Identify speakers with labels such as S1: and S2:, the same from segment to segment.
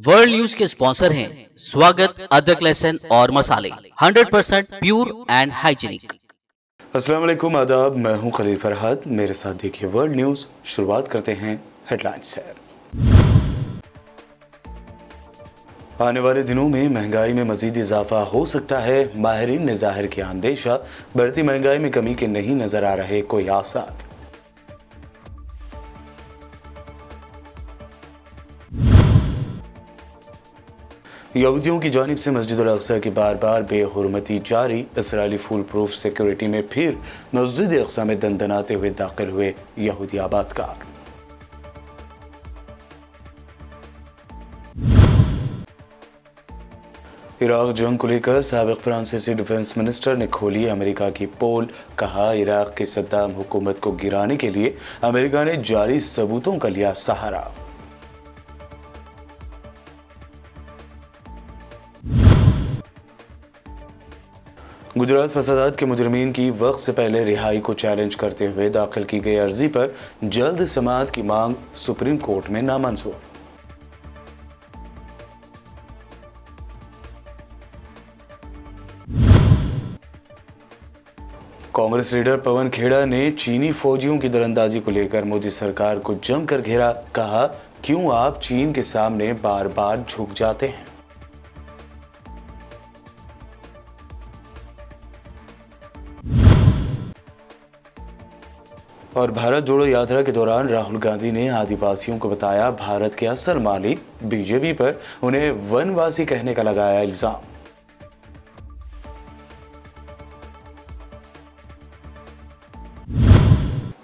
S1: World news के sponsor हैं स्वागत, अदरक, लहसुन और मसाले 100% प्योर एंड हाइजीनिक।
S2: अस्सलाम वालेकुम, आदाब। मैं हूं खलील फरहाद। मेरे साथ देखिए वर्ल्ड न्यूज़। शुरुआत करते हैं हेडलाइंस से। आने वाले दिनों में महंगाई में मजीद इजाफा हो सकता है। माहिरीन ने जाहिर किया अंदेशा। बढ़ती महंगाई में कमी के नहीं नजर आ रहे कोई आसार। यहूदियों की जानिब से मस्जिद अल अक्सा की बार बार बेहुरमती जारी। इसराइली फुल प्रूफ सिक्योरिटी में फिर मस्जिद अक्सा में दंदनाते हुए दाखिल हुए यहूदी आबादकार। इराक जंग को लेकर साबिक फ्रांसीसी डिफेंस मिनिस्टर ने खोली अमेरिका की पोल। कहा, इराक की सद्दाम हुकूमत को गिराने के लिए अमेरिका ने जारी सबूतों का लिया सहारा। गुजरात फसादात के मुजरिमीन की वक्त से पहले रिहाई को चैलेंज करते हुए दाखिल की गई अर्जी पर जल्द समाअत की मांग सुप्रीम कोर्ट में नामंजूर। कांग्रेस लीडर पवन खेड़ा ने चीनी फौजियों की दरअंदाजी को लेकर मोदी सरकार को जमकर घेरा। कहा, क्यों आप चीन के सामने बार बार झुक जाते हैं। और भारत जोड़ो यात्रा के दौरान राहुल गांधी ने आदिवासियों को बताया भारत के असल मालिक। बीजेपी पर उन्हें वनवासी कहने का लगाया इल्जाम।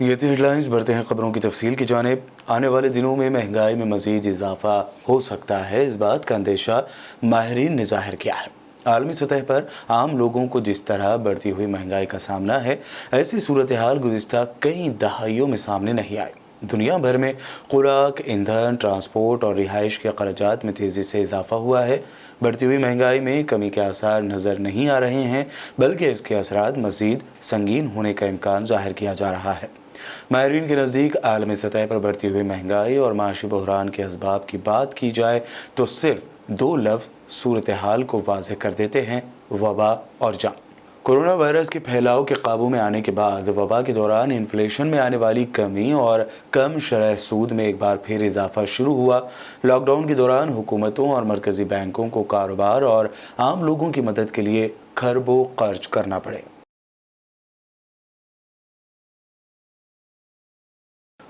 S2: ये थी हेडलाइंस। बढ़ते हैं खबरों की तफसील की जानिब। आने वाले दिनों में महंगाई में मजीद इजाफा हो सकता है, इस बात का अंदेशा माहिरीन ने जाहिर किया है। आलमी सतह पर आम लोगों को जिस तरह बढ़ती हुई महंगाई का सामना है, ऐसी सूरत हाल गुज़िश्ता कई दहाइयों में सामने नहीं आई। दुनिया भर में खुराक, ईंधन, ट्रांसपोर्ट और रिहाइश के अखराजात में तेज़ी से इजाफा हुआ है। बढ़ती हुई महंगाई में कमी के आसार नज़र नहीं आ रहे हैं, बल्कि इसके असरात मज़ीद संगीन होने का इम्कान जाहिर किया जा रहा है। माहिरीन के नज़दीक आलमी सतह पर बढ़ती हुई महंगाई और माशी बहरान के असबाब की बात की जाए तो सिर्फ दो लफ्ज़ सूरत हाल को वाज़ेह कर देते हैं, वबा और जंग। कोरोना वायरस के फैलाव के काबू में आने के बाद वबा के दौरान इन्फ्लेशन में आने वाली कमी और कम शरह सूद में एक बार फिर इजाफा शुरू हुआ। लॉकडाउन के दौरान हुकूमतों और मरकज़ी बैंकों को कारोबार और आम लोगों की मदद के लिए खरबों खर्च करना पड़े।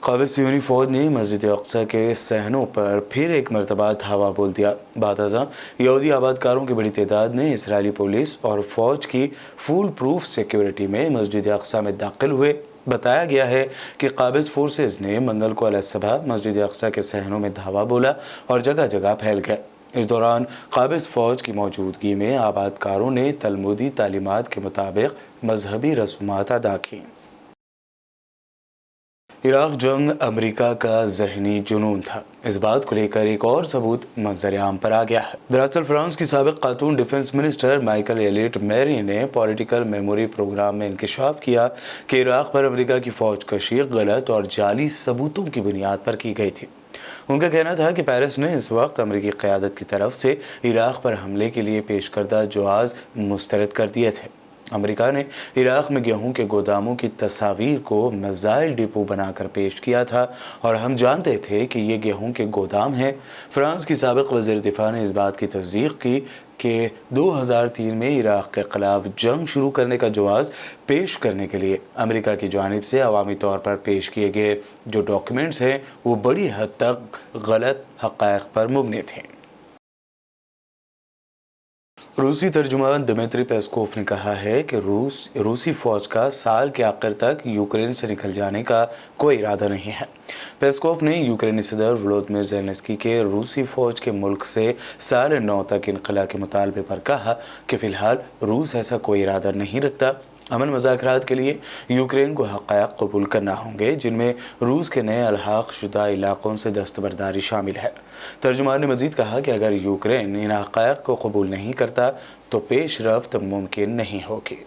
S2: काबिज़ सियोनी फ़ौज ने मस्जिद अक्सा के सहनों पर फिर एक मरतबा धावा बोल दिया। बातज़ा यहूदी आबादकारों की बड़ी तादाद ने इसराइली पुलिस और फ़ौज की फुल प्रूफ सिक्योरिटी में मस्जिद अक्सा में दाखिल हुए। बताया गया है कि काबिज़ फोर्सेज ने मंगल को अलसबह मस्जिद अक्सा के सहनों में धावा बोला और जगह जगह फैल गए। इस दौरान काबिज़ फ़ौज की मौजूदगी में आबादकारों ने तलमुदी तालीमात के मुताबिक मजहबी रसूमात अदा की। इराक जंग अमेरिका का जहनी जुनून था, इस बात को लेकर एक और सबूत मंजर आम पर आ गया है। दरअसल फ्रांस की साबिक खातून defence minister Michele Alliot Marie ने पॉलिटिकल मेमोरी प्रोग्राम में इंकशाफ किया कि इराक पर अमेरिका की फौज कशी गलत और जाली सबूतों की बुनियाद पर की गई थी। उनका कहना था कि पेरिस ने इस वक्त अमेरिकी क़यादत की तरफ से इराक पर हमले के लिए पेश करदा जवाज़ मुस्तरद कर दिए थे। अमेरिका ने इराक में गेहूं के गोदामों की तस्वीर को मिसाइल डिपो बनाकर पेश किया था और हम जानते थे कि ये गेहूं के गोदाम हैं। फ्रांस की साबिक वज़ीर दिफा ने इस बात की तस्दीक की कि 2003 में इराक के खिलाफ जंग शुरू करने का जवाज़ पेश करने के लिए अमेरिका की जानिब से अवामी तौर पर पेश किए गए जो डॉक्यूमेंट्स हैं वो बड़ी हद तक गलत हक़ाइक़ पर मुबनी थे। रूसी तर्जुमान दिमित्री पेस्कोव ने कहा है कि रूसी फौज का साल के आखिर तक यूक्रेन से निकल जाने का कोई इरादा नहीं है। पेस्कोव ने यूक्रेनी सदर वोलोदिमीर ज़ेलेंस्की के रूसी फौज के मुल्क से साल 9 तक इनखला के मुतालबे पर कहा कि फ़िलहाल रूस ऐसा कोई इरादा नहीं रखता। अमन मुज़ाकरात के लिए यूक्रेन को हक़ाइक़ कबूल करना होंगे, जिनमें रूस के नए अलहाक़ शुदा इलाक़ों से दस्तबरदारी शामिल है। तर्जुमान ने मज़ीद कहा कि अगर यूक्रेन इन हक़ाइक़ को कबूल नहीं करता तो पेश रफ्त मुमकिन नहीं होगी।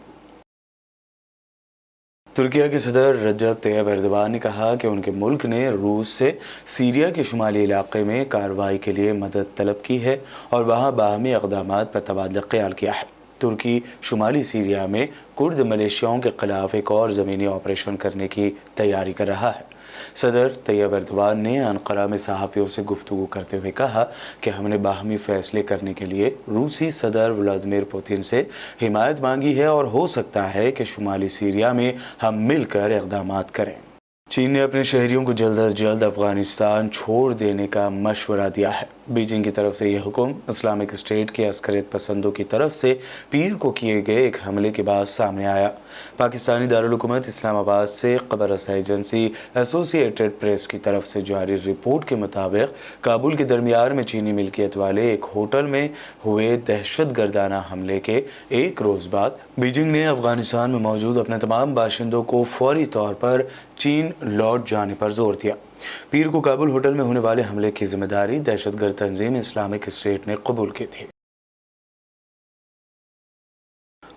S2: तुर्किया के सदर रजब तैयब एर्दोगान ने कहा कि उनके मुल्क ने रूस से सीरिया के शुमाली इलाके में कार्रवाई के लिए मदद तलब की है और वहां बाहमी इक़दामात पर तबादला ख्याल किया है। तुर्की शुमाली सीरिया में कुर्द मलेशियाओं के खिलाफ एक और ज़मीनी ऑपरेशन करने की तैयारी कर रहा है। सदर तैयब एर्दोगान ने अन्कारा में सहाफ़ियों से गुफ्तगू करते हुए कहा कि हमने बाहमी फ़ैसले करने के लिए रूसी सदर व्लादिमीर पुतिन से हिमायत मांगी है और हो सकता है कि शुमाली सीरिया में हम मिलकर इक़दामात करें। चीन ने अपने शहरियों को जल्द अज जल्द अफगानिस्तान छोड़ देने का मशवरा दिया है। बीजिंग की तरफ से यह हुक्म इस्लामिक स्टेट के अस्करियत पसंदों की तरफ से पीर को किए गए एक हमले के बाद सामने आया। पाकिस्तानी दारुल हुकूमत इस्लामाबाद से खबर रसाई एजेंसी एसोसिएटेड प्रेस की तरफ से जारी रिपोर्ट के मुताबिक काबुल के दरमियान में चीनी मिल्कियत वाले एक होटल में हुए दहशतगर्दाना हमले के एक रोज़ बाद बीजिंग ने अफगानिस्तान में मौजूद अपने तमाम बाशिंदों को फौरी तौर पर चीन लौट जाने पर जोर दिया। पीर को काबुल होटल में होने वाले हमले की जिम्मेदारी दहशतगर्द तंजीम इस्लामिक स्टेट ने कबूल की थी।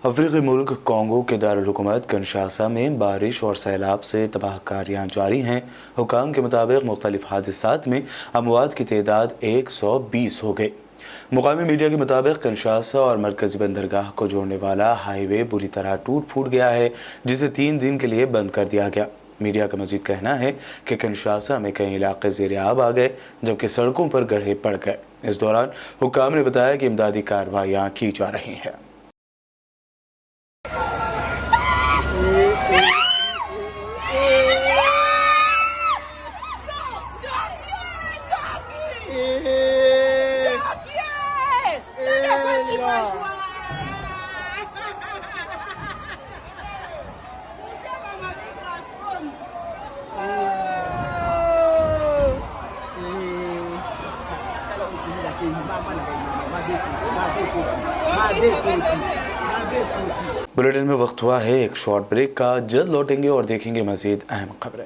S2: अफ्रीकी मुल्क कॉन्गो के दारुल हुकूमत किनशासा में बारिश और सैलाब से तबाहकारियाँ जारी हैं। हुकाम के मुताबिक मुख्तलिफ हादसात में अमवात की तादाद 120 हो गई। मुकामी मीडिया के मुताबिक किनशासा और मरकजी बंदरगाह को जोड़ने वाला हाईवे बुरी तरह टूट फूट गया है, जिसे 3 दिन के लिए बंद कर दिया गया। मीडिया का मजीद कहना है कि किनशासा में कई इलाके ज़ेरे आब आ गए, जबकि सड़कों पर गड्ढे पड़ गए। इस दौरान हुक्काम ने बताया कि इमदादी कार्रवाइयाँ की जा रही हैं। बुलेटिन में वक्त हुआ है एक शॉर्ट ब्रेक का। जल्द लौटेंगे और देखेंगे मजीद अहम खबरें।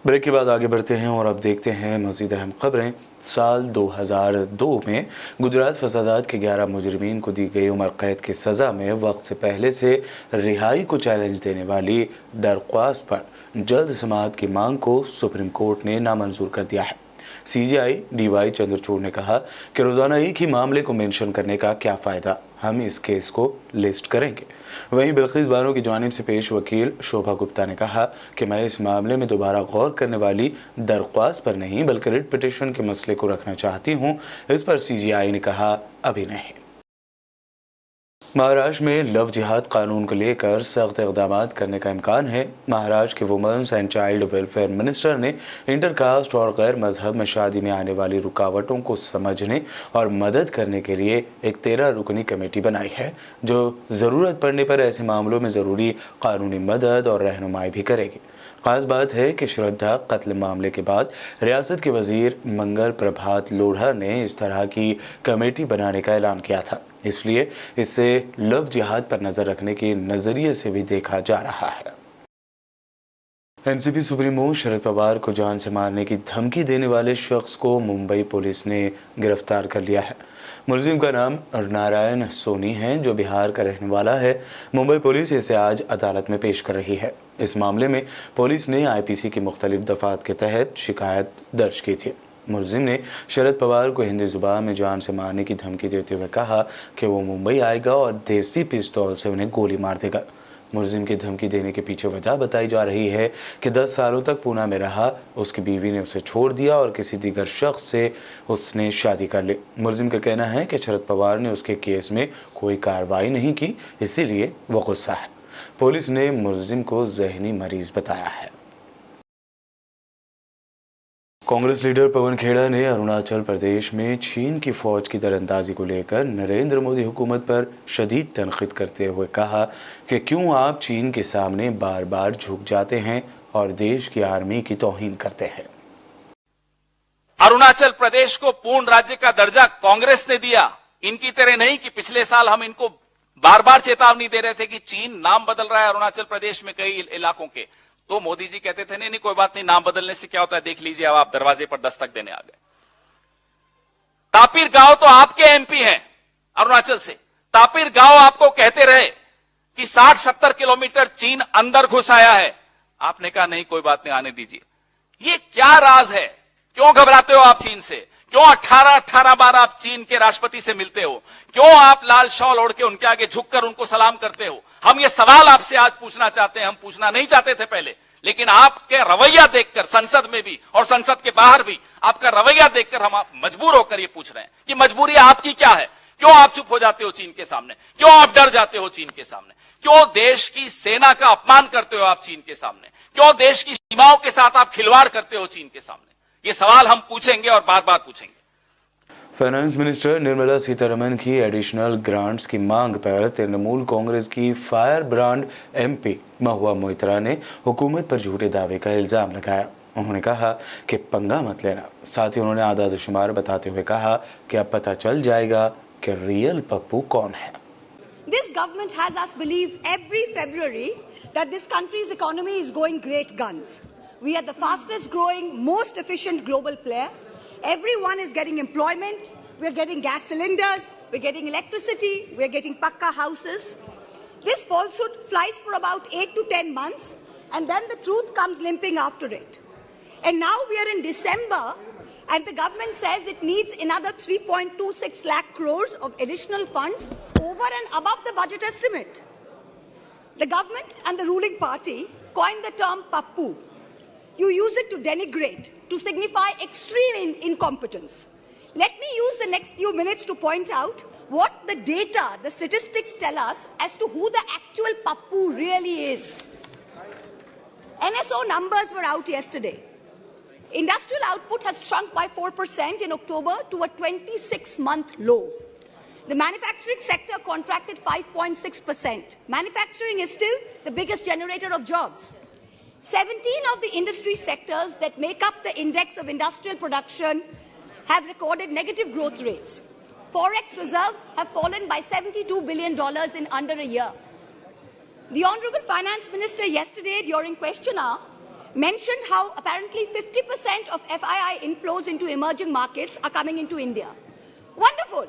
S2: ब्रेक के बाद आगे बढ़ते हैं और अब देखते हैं मज़ीद अहम खबरें। साल 2002 में गुजरात फसादात के 11 मुजरिमीन को दी गई उम्र कैद की सज़ा में वक्त से पहले से रिहाई को चैलेंज देने वाली दरख्वास्त पर जल्द समाअत की मांग को सुप्रीम कोर्ट ने नामंजूर कर दिया है। CJI DY चंद्रचूड़ ने कहा कि रोज़ाना एक ही मामले को मेंशन करने का क्या फ़ायदा, हम इस केस को लिस्ट करेंगे। वहीं बिल्किस बानो की जानिब से पेश वकील शोभा गुप्ता ने कहा कि मैं इस मामले में दोबारा गौर करने वाली दरख्वास्त पर नहीं बल्कि रिट पिटिशन के मसले को रखना चाहती हूँ। इस पर CJI ने कहा अभी नहीं। महाराष्ट्र में लव जिहाद कानून को लेकर सख्त इक़दामात करने का इम्कान है। महाराष्ट्र के women's and child welfare minister ने इंटरकास्ट और गैर मजहब में शादी में आने वाली रुकावटों को समझने और मदद करने के लिए एक 13 रुकनी कमेटी बनाई है, जो ज़रूरत पड़ने पर ऐसे मामलों में ज़रूरी कानूनी मदद और रहनुमाई भी करेगी। खास बात है कि श्रद्धा कत्ल मामले के बाद रियासत के वजीर मंगल प्रभात लोढ़ा ने इस तरह की कमेटी बनाने का ऐलान किया था, इसलिए इसे लव जिहाद पर नज़र रखने के नज़रिए से भी देखा जा रहा है। एनसीपी सुप्रीमो शरद पवार को जान से मारने की धमकी देने वाले शख्स को मुंबई पुलिस ने गिरफ्तार कर लिया है। मुलजिम का नाम नारायण सोनी है, जो बिहार का रहने वाला है। मुंबई पुलिस इसे आज अदालत में पेश कर रही है। इस मामले में पुलिस ने IPC की मुख्तलिफ दफ़ात के तहत शिकायत दर्ज की थी। मुलजिम ने शरद पवार को हिंदी ज़ुबान में जान से मारने की धमकी देते हुए कहा कि वो मुंबई आएगा और देसी पिस्तौल से उन्हें गोली मार देगा। मुलजिम की धमकी देने के पीछे वजह बताई जा रही है कि 10 सालों तक पूना में रहा, उसकी बीवी ने उसे छोड़ दिया और किसी दीगर शख्स से उसने शादी कर ली। मुलजिम का कहना है कि शरद पवार ने उसके केस में कोई कार्रवाई नहीं की, इसीलिए वो गुस्सा है। पुलिस ने मुलजिम को ज़हनी मरीज बताया है। कांग्रेस लीडर पवन खेड़ा ने अरुणाचल प्रदेश में चीन की फौज की दरअंदाजी को लेकर नरेंद्र मोदी हुकूमत पर शदीद तनकीद करते हुए कहा कि क्यों आप चीन के सामने बार बार झुक जाते हैं और देश की आर्मी की तौहीन करते हैं।
S3: अरुणाचल प्रदेश को पूर्ण राज्य का दर्जा कांग्रेस ने दिया, इनकी तरह नहीं कि पिछले साल हम इनको बार बार चेतावनी दे रहे थे कि चीन नाम बदल रहा है अरुणाचल प्रदेश में कई इलाकों के, तो मोदी जी कहते थे नहीं कोई बात नहीं, नाम बदलने से क्या होता है देख लीजिए, अब आप दरवाजे पर दस्तक देने आ गए। तापिर गांव तो आपके एमपी हैं अरुणाचल से, तापिर गांव आपको कहते रहे कि 60-70 किलोमीटर चीन अंदर घुस आया है, आपने कहा नहीं कोई बात नहीं आने दीजिए। ये क्या राज है, क्यों घबराते हो आप चीन से, क्यों 18 बार आप चीन के राष्ट्रपति से मिलते हो, क्यों आप लाल शॉल ओढ़ के उनके आगे झुककर उनको सलाम करते हो। हम ये सवाल आपसे आज पूछना चाहते हैं, हम पूछना नहीं चाहते थे पहले, लेकिन आपके रवैया देखकर संसद में भी और संसद के बाहर भी आपका रवैया देखकर हम मजबूर होकर ये पूछ रहे हैं कि मजबूरी आपकी क्या है, क्यों आप चुप हो जाते हो चीन के सामने, क्यों आप डर जाते हो चीन के सामने, क्यों देश की सेना का अपमान करते हो आप चीन के सामने, क्यों देश की सीमाओं के साथ आप खिलवाड़ करते हो चीन के सामने। ये सवाल हम पूछेंगे और बार बार पूछेंगे।
S2: फाइनेंस मिनिस्टर निर्मला सीतारमण की एडिशनल ग्रांट्स की मांग पर तृणमूल कांग्रेस की fire brand MP Mahua Moitra ने हुकूमत पर झूठे दावे का इल्जाम लगाया। उन्होंने कहा कि पंगा मत लेना, साथ ही उन्होंने आदाद शुमार बताते हुए कहा कि अब पता चल जाएगा कि रियल पप्पू कौन है।
S4: This government has us believe every February that this country's economy is going great guns. We are the fastest growing, most efficient global player. Everyone is getting employment. We're getting gas cylinders. We're getting electricity. We're getting pakka houses. This falsehood flies for about 8 to 10 months, and then the truth comes limping after it. And now we are in December, and the government says it needs another 3.26 lakh crores of additional funds over and above the budget estimate. The government and the ruling party coined the term Pappu. You use it to denigrate, to signify extreme incompetence. Let me use the next few minutes to point out what the data, the statistics tell us as to who the actual Pappu really is. NSO numbers were out yesterday. Industrial output has shrunk by 4% in October to a 26-month low. The manufacturing sector contracted 5.6%. Manufacturing is still the biggest generator of jobs. 17 of the industry sectors that make up the index of industrial production have recorded negative growth rates. Forex reserves have fallen by $72 billion in under a year. The Honorable Finance Minister yesterday during question hour mentioned how apparently 50% of FII inflows into emerging markets are coming into India. Wonderful.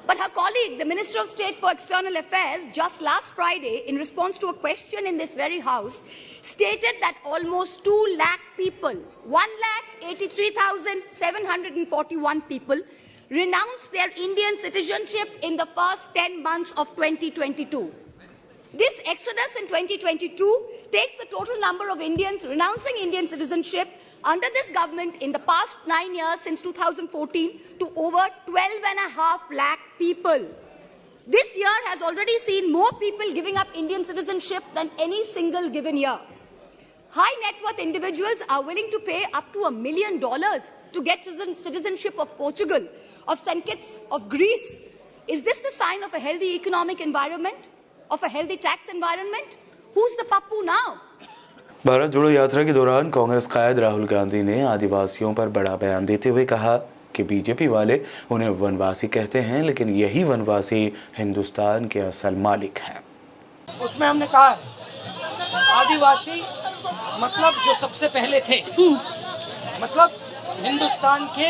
S4: But her colleague, the Minister of State for External Affairs, just last Friday, in response to a question in this very house, stated that almost 2 lakh people, 1,83,741 people, renounced their Indian citizenship in the first 10 months of 2022. This exodus in 2022 takes the total number of Indians renouncing Indian citizenship under this government in the past 9 years since 2014 to over 12.5 lakh people. This year has already seen more people giving up Indian citizenship than any single given year. High net worth individuals are willing to pay up to $1 million to get citizenship of Portugal, of St. Kitts, of Greece. Is this the sign of a healthy economic environment? Of a healthy tax environment? Who's the Pappu now?
S2: Bharat जोड़ो यात्रा के दौरान कांग्रेस कायद राहुल गांधी ने आदिवासियों पर बड़ा बयान देते हुए कहा कि बीजेपी वाले उन्हें वनवासी कहते हैं, लेकिन यही वनवासी हिंदुस्तान के असल मालिक हैं।
S5: उसमें हमने कहा है आदिवासी मतलब जो सबसे पहले थे, मतलब हिंदुस्तान के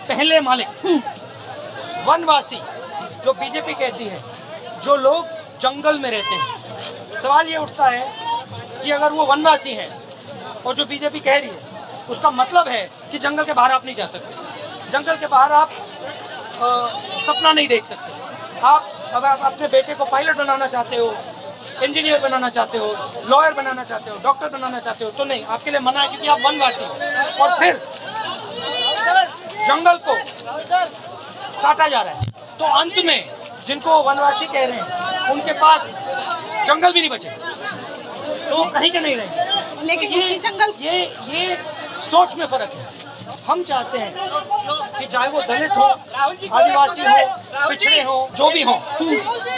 S5: पहले मालिक। वनवासी जो बीजेपी कहती है, जो लोग जंगल में रहते हैं। सवाल ये उठता है कि अगर वो वनवासी हैं और जो बीजेपी कह रही है, उसका मतलब है कि जंगल के बाहर आप नहीं जा सकते, जंगल के बाहर आप सपना नहीं देख सकते। आप अब आप अपने बेटे को पायलट बनाना चाहते हो, इंजीनियर बनाना चाहते हो, लॉयर बनाना चाहते हो, डॉक्टर बनाना चाहते हो, तो नहीं, आपके लिए मना है क्योंकि आप वनवासी हो। और फिर जंगल को काटा जा रहा है, तो अंत में जिनको वनवासी कह रहे हैं उनके पास जंगल भी नहीं बचे, तो वो कहीं के नहीं रहेंगे।
S6: लेकिन उसी जंगल
S5: ये सोच में फर्क है। हम चाहते हैं कि चाहे वो दलित हो, आदिवासी हो, पिछड़े हो, जो भी हो,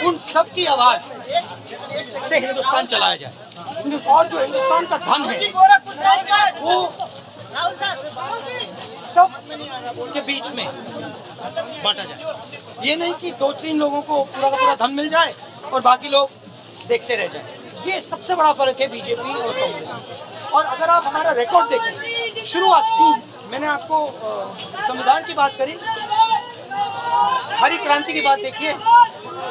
S5: उन सब की आवाज से हिंदुस्तान चलाया जाए। और जो हिंदुस्तान का धन है वो सब के बीच में बांटा जाए। ये नहीं कि 2-3 लोगों को पूरा का पूरा धन मिल जाए और बाकी लोग देखते रह जाए। ये सबसे बड़ा फर्क है बीजेपी और कांग्रेस में। और अगर आप हमारा रिकॉर्ड देखें शुरुआत से, मैंने आपको संविधान की बात करी, हरी क्रांति की बात देखिए,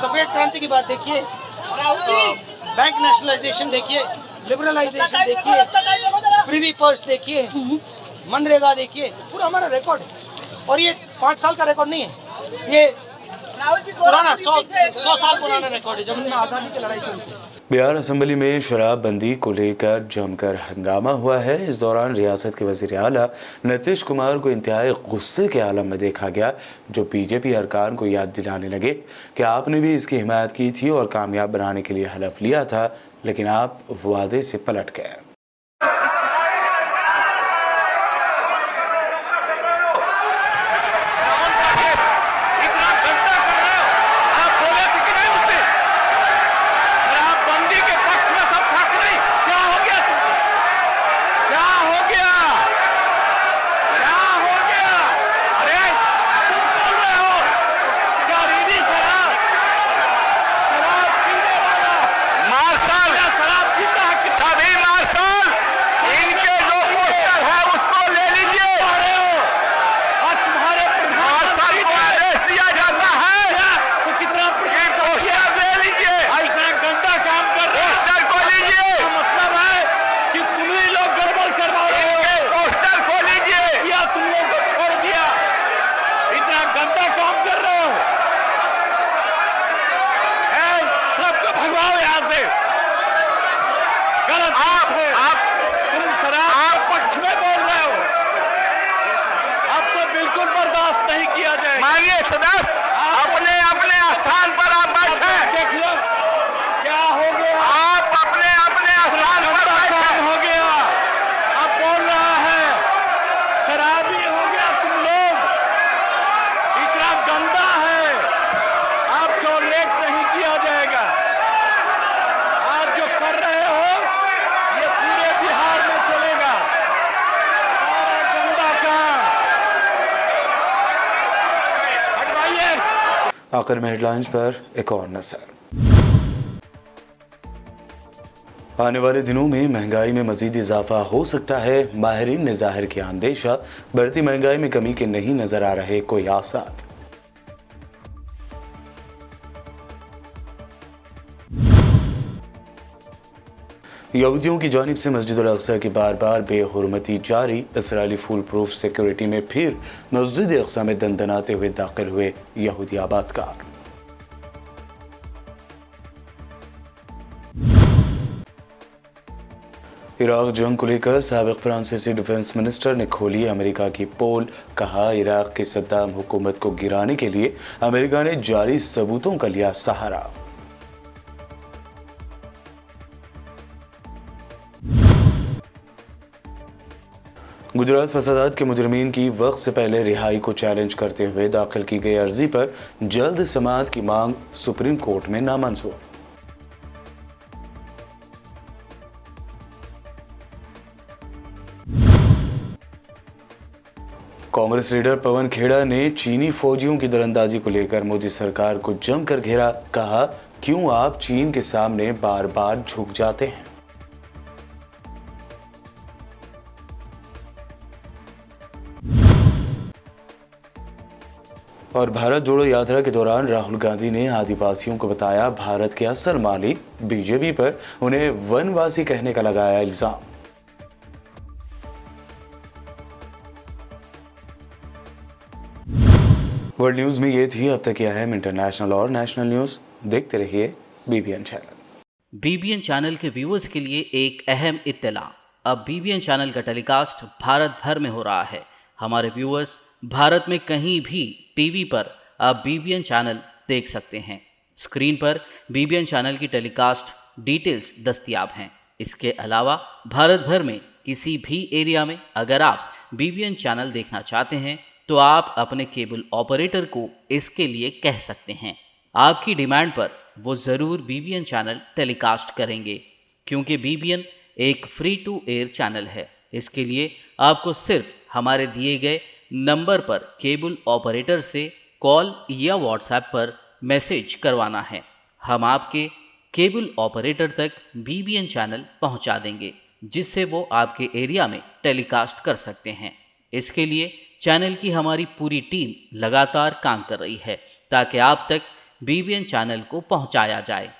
S5: सफेद क्रांति की बात देखिए, बैंक नेशनलाइजेशन देखिए, लिबरलाइजेशन देखिए, प्रिवी पर्स देखिए, मनरेगा देखिए, पूरा हमारा रिकॉर्ड है। और ये 5 साल का रिकॉर्ड नहीं है, ये पुराना 100 साल पुराना रिकॉर्ड है, जब हमने आज़ादी की लड़ाई शुरू की।
S2: बिहार असेंबली में शराबबंदी को लेकर जमकर हंगामा हुआ है। इस दौरान रियासत के वजीर आला नीतीश कुमार को इंतहाई गुस्से के आलम में देखा गया, जो बीजेपी अरकान को याद दिलाने लगे कि आपने भी इसकी हिमायत की थी और कामयाब बनाने के लिए हलफ लिया था, लेकिन आप वादे से पलट गए।
S6: माननीय सदस्य अपने अपने स्थान पर आप बैठे। देख लो क्या हो गया, आप अपने अपने स्थान पर बैठे। हो गया, अब बोल रहा है शराबी हो गया तुम लोग, इतना गंदा है, आपको लेट नहीं किया जाएगा। आप जो कर रहे हो ये पूरे बिहार में चलेगा, और गंदा काम।
S2: आखिर में हेडलाइंस पर एक और नजर। आने वाले दिनों में महंगाई में मजीद इजाफा हो सकता है, माहिरीन ने जाहिर किया अंदेशा। बढ़ती महंगाई में कमी के नहीं नजर आ रहे कोई आसार। यहूदियों की जानिब से मस्जिद अल अक्सा की बार बार बेहुरमती जारी। इसराइली फुल प्रूफ सिक्योरिटी में फिर मस्जिद अक्सा में दंदनाते हुए दाखिल हुए यहूदी आबादकार। इराक जंग को लेकर साबिक फ्रांसीसी डिफेंस मिनिस्टर ने खोली अमेरिका की पोल। कहा, इराक की सद्दाम हुकूमत को गिराने के लिए अमेरिका ने जारी सबूतों का लिया सहारा। गुजरात फसादात के मुजरिमीन की वक्त से पहले रिहाई को चैलेंज करते हुए दाखिल की गई अर्जी पर जल्द समाअत की मांग सुप्रीम कोर्ट में नामंजूर। कांग्रेस लीडर पवन खेड़ा ने चीनी फौजियों की दरअंदाजी को लेकर मोदी सरकार को जमकर घेरा। कहा, क्यों आप चीन के सामने बार बार झुक जाते हैं। और भारत जोड़ो यात्रा के दौरान राहुल गांधी ने आदिवासियों को बताया भारत के असल मालिक। बीजेपी पर उन्हें वनवासी कहने का लगाया इल्जाम। वर्ल्ड न्यूज में ये थी अब तक की अहम इंटरनेशनल और नेशनल न्यूज। देखते रहिए बीबीएन चैनल।
S1: बीबीएन चैनल के व्यूअर्स के लिए एक अहम इत्तला। अब बीबीएन चैनल का टेलीकास्ट भारत भर में हो रहा है। हमारे व्यूअर्स भारत में कहीं भी टीवी पर आप बीबीएन चैनल देख सकते हैं। स्क्रीन पर बीबीएन चैनल की टेलीकास्ट डिटेल्स दस्तयाब हैं। इसके अलावा भारत भर में किसी भी एरिया में अगर आप BBN चैनल देखना चाहते हैं तो आप अपने केबल ऑपरेटर को इसके लिए कह सकते हैं। आपकी डिमांड पर वो ज़रूर BBN चैनल टेलीकास्ट करेंगे, क्योंकि BBN एक फ्री टू एयर चैनल है। इसके लिए आपको सिर्फ हमारे दिए गए नंबर पर केबल ऑपरेटर से कॉल या व्हाट्सएप पर मैसेज करवाना है। हम आपके केबल ऑपरेटर तक BBN चैनल पहुंचा देंगे, जिससे वो आपके एरिया में टेलीकास्ट कर सकते हैं। इसके लिए चैनल की हमारी पूरी टीम लगातार काम कर रही है ताकि आप तक BBN चैनल को पहुंचाया जाए।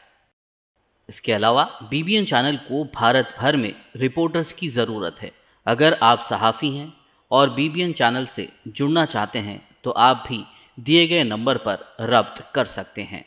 S1: इसके अलावा BBN चैनल को भारत भर में रिपोर्टर्स की ज़रूरत है। अगर आप सहाफ़ी हैं और BBN चैनल से जुड़ना चाहते हैं तो आप भी दिए गए नंबर पर रब्त कर सकते हैं।